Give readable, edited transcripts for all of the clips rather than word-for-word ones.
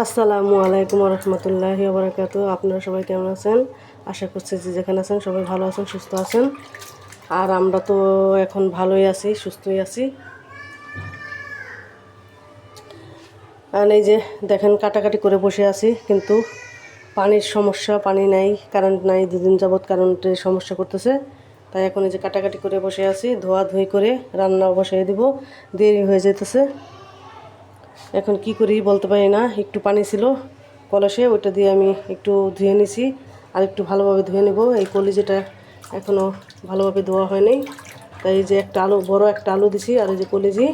আসসালামু আলাইকুম রহমতুল্লাহি ওবরাকাতু। আপনারা সবাই কেমন আছেন? আশা করছি যে যেখানে আছেন সবাই ভালো আছেন, সুস্থ আছেন। আর আমরা তো এখন ভালোই আছি, সুস্থই আছি। আর এই যে দেখেন কাটাকাটি করে বসে আছি, কিন্তু পানির সমস্যা, পানি নাই, কারেন্ট নাই, দুদিন যাবৎ কারেন্টের সমস্যা করতেছে। তাই এখন এই যে কাটাকাটি করে বসে আছি, ধোয়াধুয়ি করে রান্না বসিয়ে দিব, দেরি হয়ে যেতেছে। এখন কি করি বলতে পারি না। একটু পানি ছিল কলসে, ওইটা দিয়ে আমি একটু ধুয়ে নিছি, আর একটু ভালোভাবে ধুয়ে নেব। এই কলিজাটা এখনও ভালোভাবে ধোয়া হয়নি। তাই এই যে একটা আলু, বড় একটা আলু দিছি, আর এই যে কলিজি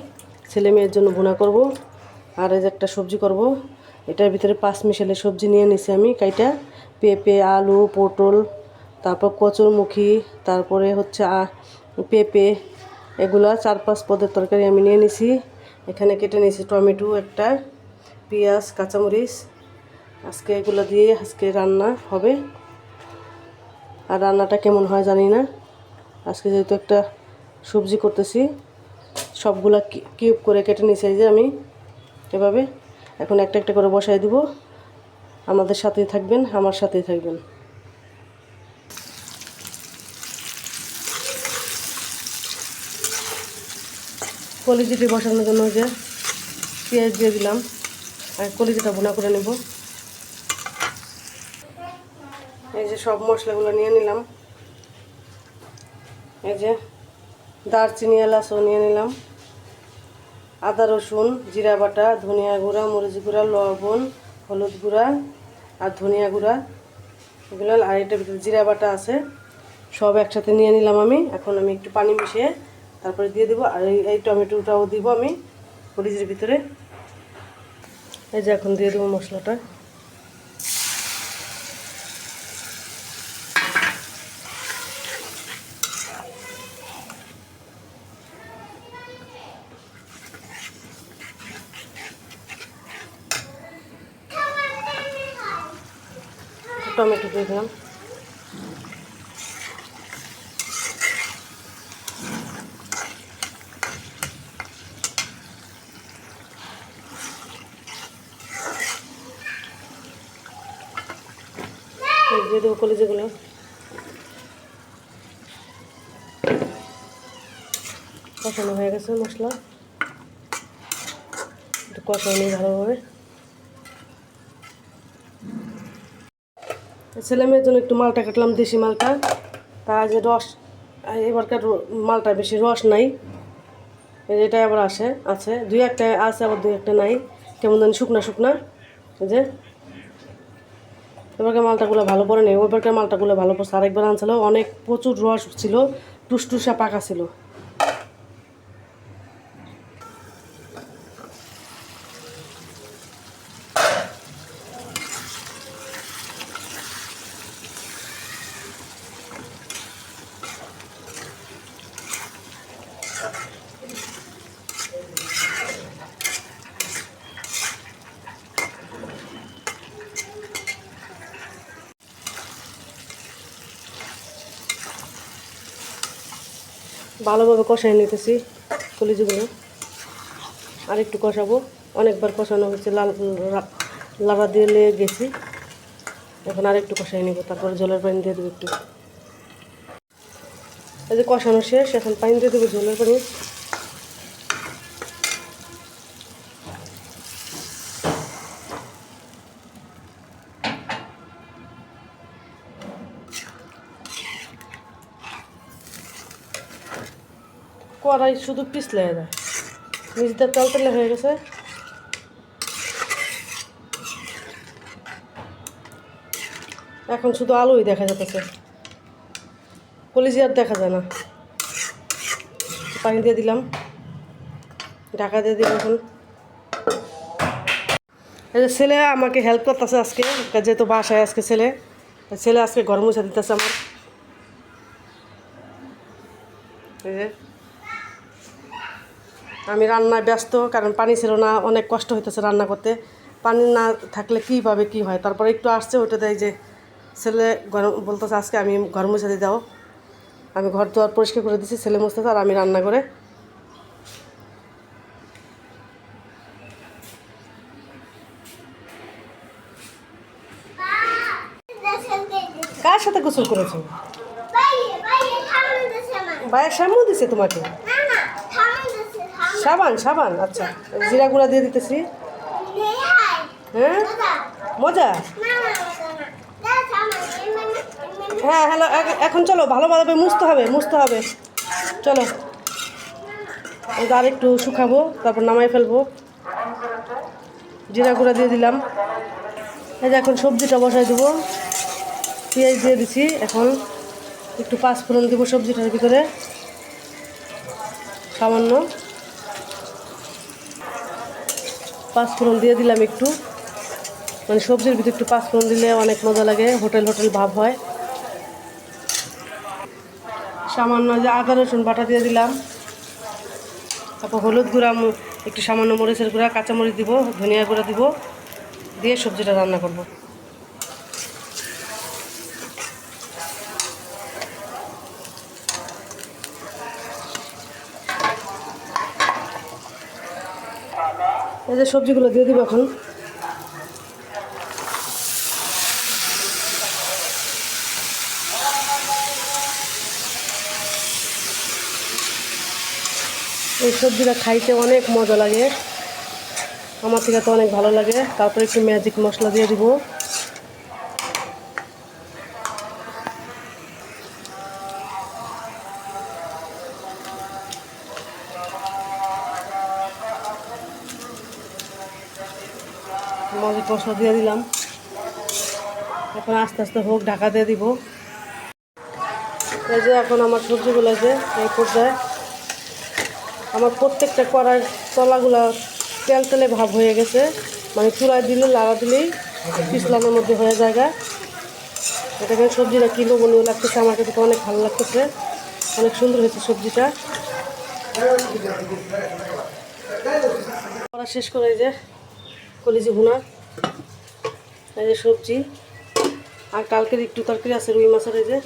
ছেলে মেয়ের জন্য ভুনা করব, আর এই যে একটা সবজি করব। এটার ভিতরে 5 মিশালি সবজি নিয়ে নিছি আমি কাইটা, পেঁপে, আলু, পটল, তারপর কচুরমুখী, তারপরে হচ্ছে পেঁপে, এগুলা 4-5 পদের তরকারি আমি নিয়ে নিছি। এখানে কেটে নিয়েছি টমেটো একটা, পেঁয়াজ, কাঁচামরিচ। আজকে এগুলো দিয়ে আজকে রান্না হবে। আর রান্নাটা কেমন হয় জানি না। আজকে যেহেতু একটা সবজি করতেছি, সবগুলা কিউব করে কেটে নিয়েছি এই যে আমি এভাবে। এখন একটা একটা করে বসাই দিব। আমাদের সাথেই থাকবেন, আমার সাথেই থাকবেন। কলিজিটি বসানোর জন্য যে পেঁয়াজ দিয়ে দিলাম, আর কলিজিটা ভুনা করে নেব। এই যে সব মশলাগুলো নিয়ে নিলাম। এই যে দারচিনি, এলাচও নিয়ে নিলাম, আদা, রসুন, জিরা বাটা, ধনিয়া গুঁড়া, মরিচ গুঁড়া, লবণ, হলুদ গুঁড়া আর ধনিয়া গুঁড়া, এগুলো। আর এটার ভিতরে জিরা বাটা আছে, সব একসাথে নিয়ে নিলাম আমি। এখন আমি একটু পানি মিশিয়ে তারপরে দিয়ে দেবো। আর এই টমেটোটাও দিব আমি ফ্রিজের ভিতরে। এই যে এখন দিয়ে দেবো মশলাটা। টমেটো দিয়ে দিলাম। দিয়ে দেবো কলিজাগুলো। কষানো হয়ে গেছে মশলা, একটু কষানো নিই ভালোভাবে। ছেলে মেয়ের জন্য একটু মালটা কাটলাম, দেশি মালটা। তা যে রস, এবারকার মালটা বেশি রস নাই, এটা আবার আছে 2-1টা আছে, আবার 2-1টা নাই, কেমন জানি শুকনা শুকনা। এই যে এবারকার মালটাগুলো ভালো পড়ে নেই, ওইবারকার মালটাগুলো ভালো পড়ছে। আরেকবার আনছিল, অনেক প্রচুর রস ছিল, টুসটুসা পাকা ছিল। ভালোভাবে কষাই নিতেছি কলিজিগুলো, আর একটু কষাবো। অনেকবার কষানো হচ্ছে, লাড়া দিয়ে লেগে গেছি। এখন আর একটু কষাই নেব, তারপরে জলের পানি দিয়ে দেবো একটু। এই যে কষানো শেষ, এখন পানি দিয়ে দেবো, জলের পানি। কড়াই শুধু পিছলে যায়, নিজেদের তেল তেলে হয়ে গেছে। এখন শুধু আলুই দেখা যাচ্ছে, কলিজি আর দেখা যায় না। পানি দিয়ে দিলাম, ঢাকা দিয়ে দিলাম। এখন এই যে ছেলে আমাকে হেল্প করতেছে আজকে, যেহেতু বাসায় আজকে ছেলে আজকে ঘর মুছা দিতেছে আমার। এই যে আমি রান্নায় ব্যস্ত, কারণ পানি ছিল না, অনেক কষ্ট হইতেছে রান্না করতে। পানি না থাকলে কীভাবে কী হয়। তারপরে একটু আসছে, ওইটা দেয় যে ছেলে ঘর বলতেছে আজকে আমি ঘর মুছা দিয়ে দাও। আমি ঘর দুয়ার পরিষ্কার করে দিচ্ছি, ছেলে মুছতেছে আর আমি রান্না করে। গোসল করেছো? ভাইয়ের শ্যাম্পু দিছে তোমাকে? সাবান সাবান, আচ্ছা জিরা গুঁড়া দিয়ে দিতেছি। হ্যাঁ মজা। হ্যাঁ হ্যালো, এখন চলো ভালোভাবে মুছতে হবে চলো। আর একটু শুকাবো, তারপর নামাই ফেলবো। জিরা গুঁড়া দিয়ে দিলাম। এই যে এখন সবজিটা বসাই দেবো। পেঁয়াজ দিয়ে দিছি, এখন একটু পাঁচফোড়ন দেবো সবজিটার ভিতরে সামান্য। পাঁচফোড়ন দিয়ে দিলাম একটু, মানে সবজির ভিতরে একটু পাঁচফোড়ন দিলে অনেক মজা লাগে, হোটেল ভাব হয়। সামান্য যে আদা রসুন বাটা দিয়ে দিলাম। তারপর হলুদ গুঁড়া, একটু সামান্য মরিচের গুঁড়া, কাঁচামরিচ দিব, ধনিয়া গুঁড়া দিব, দিয়ে সবজিটা রান্না করব। এই যে সবজিগুলো দিয়ে দিব এখন। এই সবজিটা খাইতে অনেক মজা লাগে, আমার থেকে তো অনেক ভালো লাগে। তারপরে একটু ম্যাজিক মশলা দিয়ে দিব। ম্যাজিক মশলা দিয়ে দিলাম, এখন আস্তে আস্তে হোক, ঢাকা দিয়ে দিব। এই যে এখন আমার সবজিগুলো যে এই পর্যায়ে, আমার প্রত্যেকটা কড়ার তলাগুলা তেল তেলে ভাব হয়ে গেছে, মানে চুলায় দিলে লাড়া দিলেই পিছলানোর মধ্যে হয়ে যায়। এটাকে সবজিটা কি লোভনীয় লাগতেছে, আমার কাছে অনেক ভালো লাগতেছে, অনেক সুন্দর হয়েছে সবজিটা। করা শেষ করে এই যে কলিজি ভুনা, এই যে সবজি, আর কালকের একটু তরকারি আছে রুই মাছের, এই যে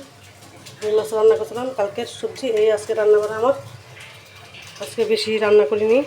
রুই মাছ রান্না করছিলাম কালকের সবজি, এই আজকে রান্না করা আমার। আজকে বেশি রান্না করিনি।